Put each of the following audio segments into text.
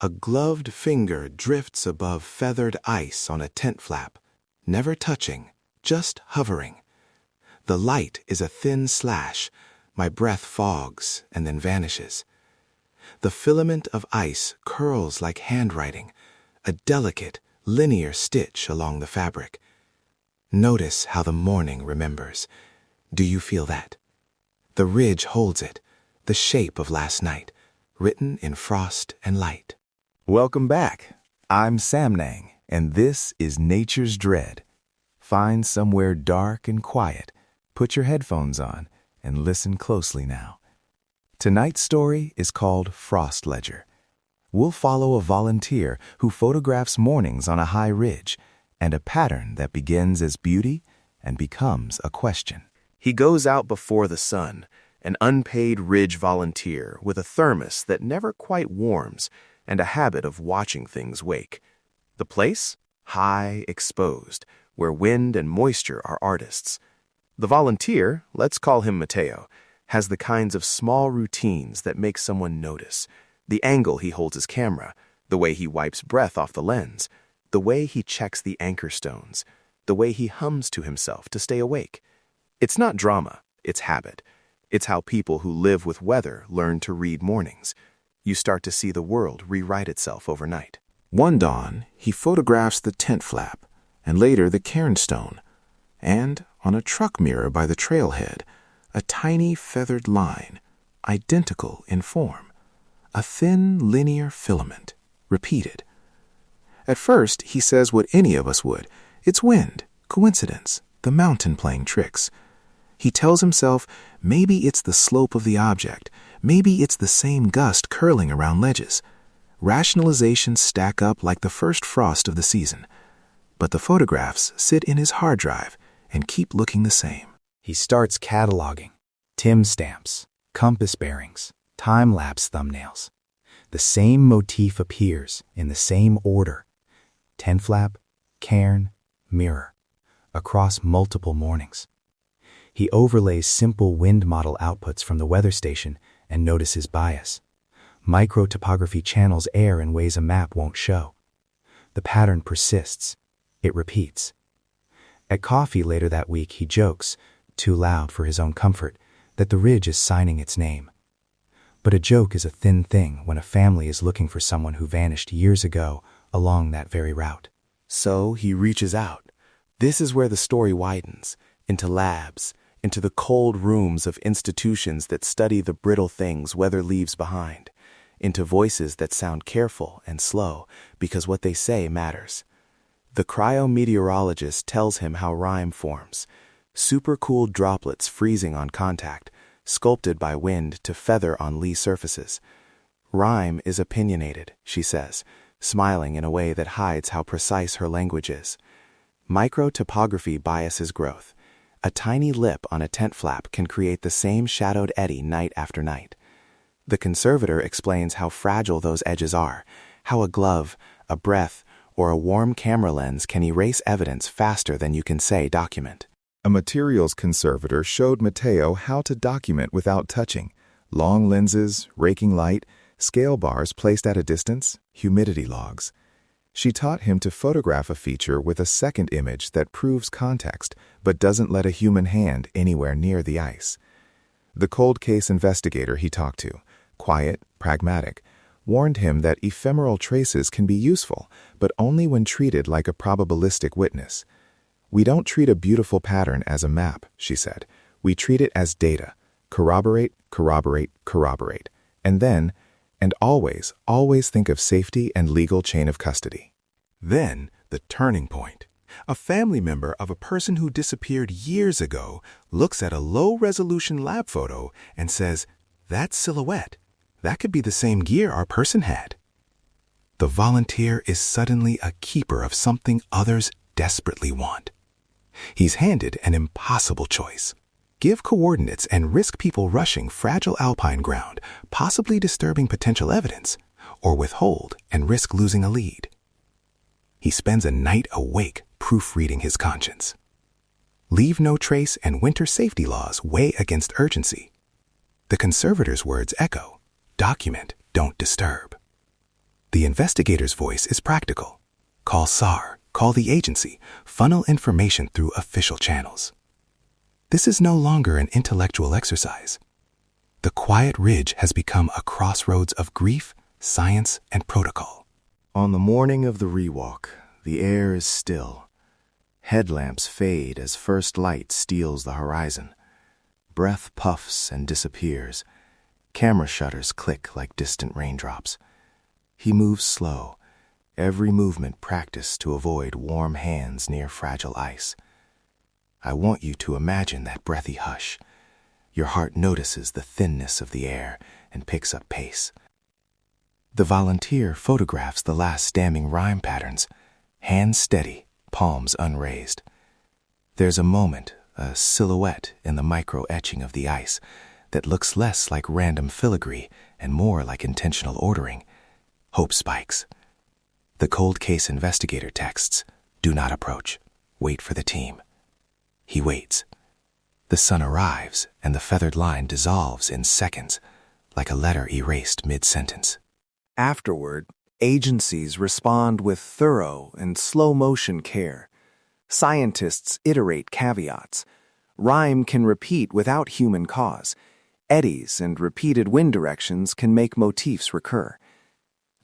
A gloved finger drifts above feathered ice on a tent flap, never touching, just hovering. The light is a thin slash. My breath fogs and then vanishes. The filament of ice curls like handwriting, a delicate, linear stitch along the fabric. Notice how the morning remembers. Do you feel that? The ridge holds it, the shape of last night, written in frost and light. Welcome back. I'm Sam Nang, and this is Nature's Dread. Find somewhere dark and quiet, put your headphones on, and listen closely now. Tonight's story is called Frost Ledger. We'll follow a volunteer who photographs mornings on a high ridge and a pattern that begins as beauty and becomes a question. He goes out before the sun, an unpaid ridge volunteer with a thermos that never quite warms and a habit of watching things wake. The place? High, exposed, where wind and moisture are artists. The volunteer, let's call him Mateo, has the kinds of small routines that make someone notice. The angle he holds his camera, the way he wipes breath off the lens, the way he checks the anchor stones, the way he hums to himself to stay awake. It's not drama, it's habit. It's how people who live with weather learn to read mornings. You start to see the world rewrite itself overnight. One dawn, he photographs the tent flap, and later the cairnstone, and on a truck mirror by the trailhead, a tiny feathered line, identical in form, a thin linear filament, repeated. At first, he says what any of us would. It's wind, coincidence, the mountain playing tricks. He tells himself maybe it's the slope of the object, maybe it's the same gust curling around ledges. Rationalizations stack up like the first frost of the season. But the photographs sit in his hard drive and keep looking the same. He starts cataloging. Timestamps, compass bearings, time-lapse thumbnails. The same motif appears in the same order. Tent flap, cairn, mirror, across multiple mornings. He overlays simple wind model outputs from the weather station and notices bias. Micro-topography channels air in ways a map won't show. The pattern persists. It repeats. At coffee later that week, he jokes, too loud for his own comfort, that the ridge is signing its name. But a joke is a thin thing when a family is looking for someone who vanished years ago along that very route. So he reaches out. This is where the story widens, into labs, into the cold rooms of institutions that study the brittle things weather leaves behind, into voices that sound careful and slow because what they say matters. The cryometeorologist tells him how rime forms, supercooled droplets freezing on contact, sculpted by wind to feather on lee surfaces. Rime is opinionated, she says, smiling in a way that hides how precise her language is. Micro-topography biases growth. A tiny lip on a tent flap can create the same shadowed eddy night after night. The conservator explains how fragile those edges are, how a glove, a breath, or a warm camera lens can erase evidence faster than you can say document. A materials conservator showed Mateo how to document without touching. Long lenses, raking light, scale bars placed at a distance, humidity logs. She taught him to photograph a feature with a second image that proves context, but doesn't let a human hand anywhere near the ice. The cold case investigator he talked to, quiet, pragmatic, warned him that ephemeral traces can be useful, but only when treated like a probabilistic witness. We don't treat a beautiful pattern as a map, she said. We treat it as data. Corroborate, corroborate, corroborate. And then, and always think of safety and legal chain of custody. Then, the turning point. A family member of a person who disappeared years ago looks at a low-resolution lab photo and says, "That silhouette, that could be the same gear our person had." The volunteer is suddenly a keeper of something others desperately want. He's handed an impossible choice. Give coordinates and risk people rushing fragile alpine ground, possibly disturbing potential evidence, or withhold and risk losing a lead. He spends a night awake proofreading his conscience. Leave no trace and winter safety laws weigh against urgency. The conservator's words echo, document, don't disturb. The investigator's voice is practical. Call SAR, call the agency, funnel information through official channels. This is no longer an intellectual exercise. The quiet ridge has become a crossroads of grief, science, and protocol. On the morning of the rewalk, the air is still. Headlamps fade as first light steals the horizon. Breath puffs and disappears. Camera shutters click like distant raindrops. He moves slow, every movement practiced to avoid warm hands near fragile ice. I want you to imagine that breathy hush. Your heart notices the thinness of the air and picks up pace. The volunteer photographs the last damming rime patterns, hands steady, palms unraised. There's a moment, a silhouette in the micro-etching of the ice that looks less like random filigree and more like intentional ordering. Hope spikes. The cold case investigator texts, "Do not approach. Wait for the team." He waits. The sun arrives and the feathered line dissolves in seconds, like a letter erased mid-sentence. Afterward, agencies respond with thorough and slow-motion care. Scientists iterate caveats. Rime can repeat without human cause. Eddies and repeated wind directions can make motifs recur.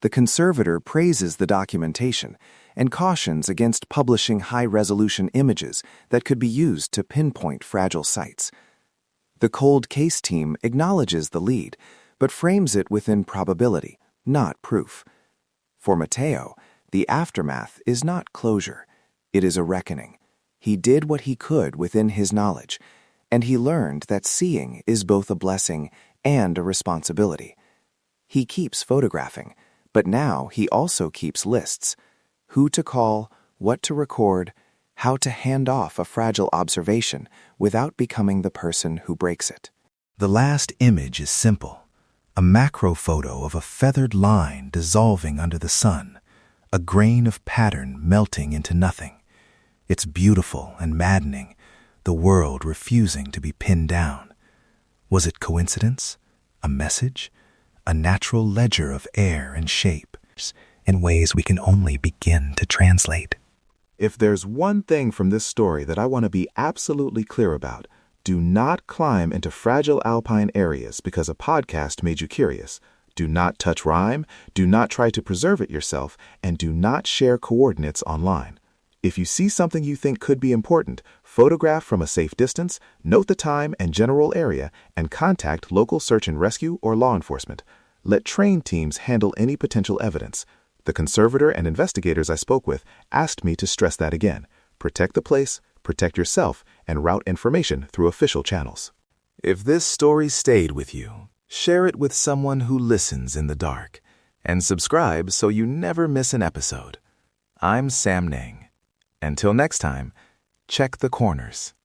The conservator praises the documentation and cautions against publishing high-resolution images that could be used to pinpoint fragile sites. The cold case team acknowledges the lead, but frames it within probability, not proof. For Mateo, the aftermath is not closure. It is a reckoning. He did what he could within his knowledge, and he learned that seeing is both a blessing and a responsibility. He keeps photographing, but now he also keeps lists. Who to call, what to record, how to hand off a fragile observation without becoming the person who breaks it. The last image is simple. A macro photo of a feathered line dissolving under the sun, a grain of pattern melting into nothing. It's beautiful and maddening, the world refusing to be pinned down. Was it coincidence? A message? A natural ledger of air and shape, in ways we can only begin to translate. If there's one thing from this story that I want to be absolutely clear about, do not climb into fragile alpine areas because a podcast made you curious. Do not touch rime, do not try to preserve it yourself, and do not share coordinates online. If you see something you think could be important, photograph from a safe distance, note the time and general area, and contact local search and rescue or law enforcement. Let trained teams handle any potential evidence. The conservator and investigators I spoke with asked me to stress that again. Protect the place, protect yourself, and route information through official channels. If this story stayed with you, share it with someone who listens in the dark, and subscribe so you never miss an episode. I'm Sam Nang. Until next time, check the corners.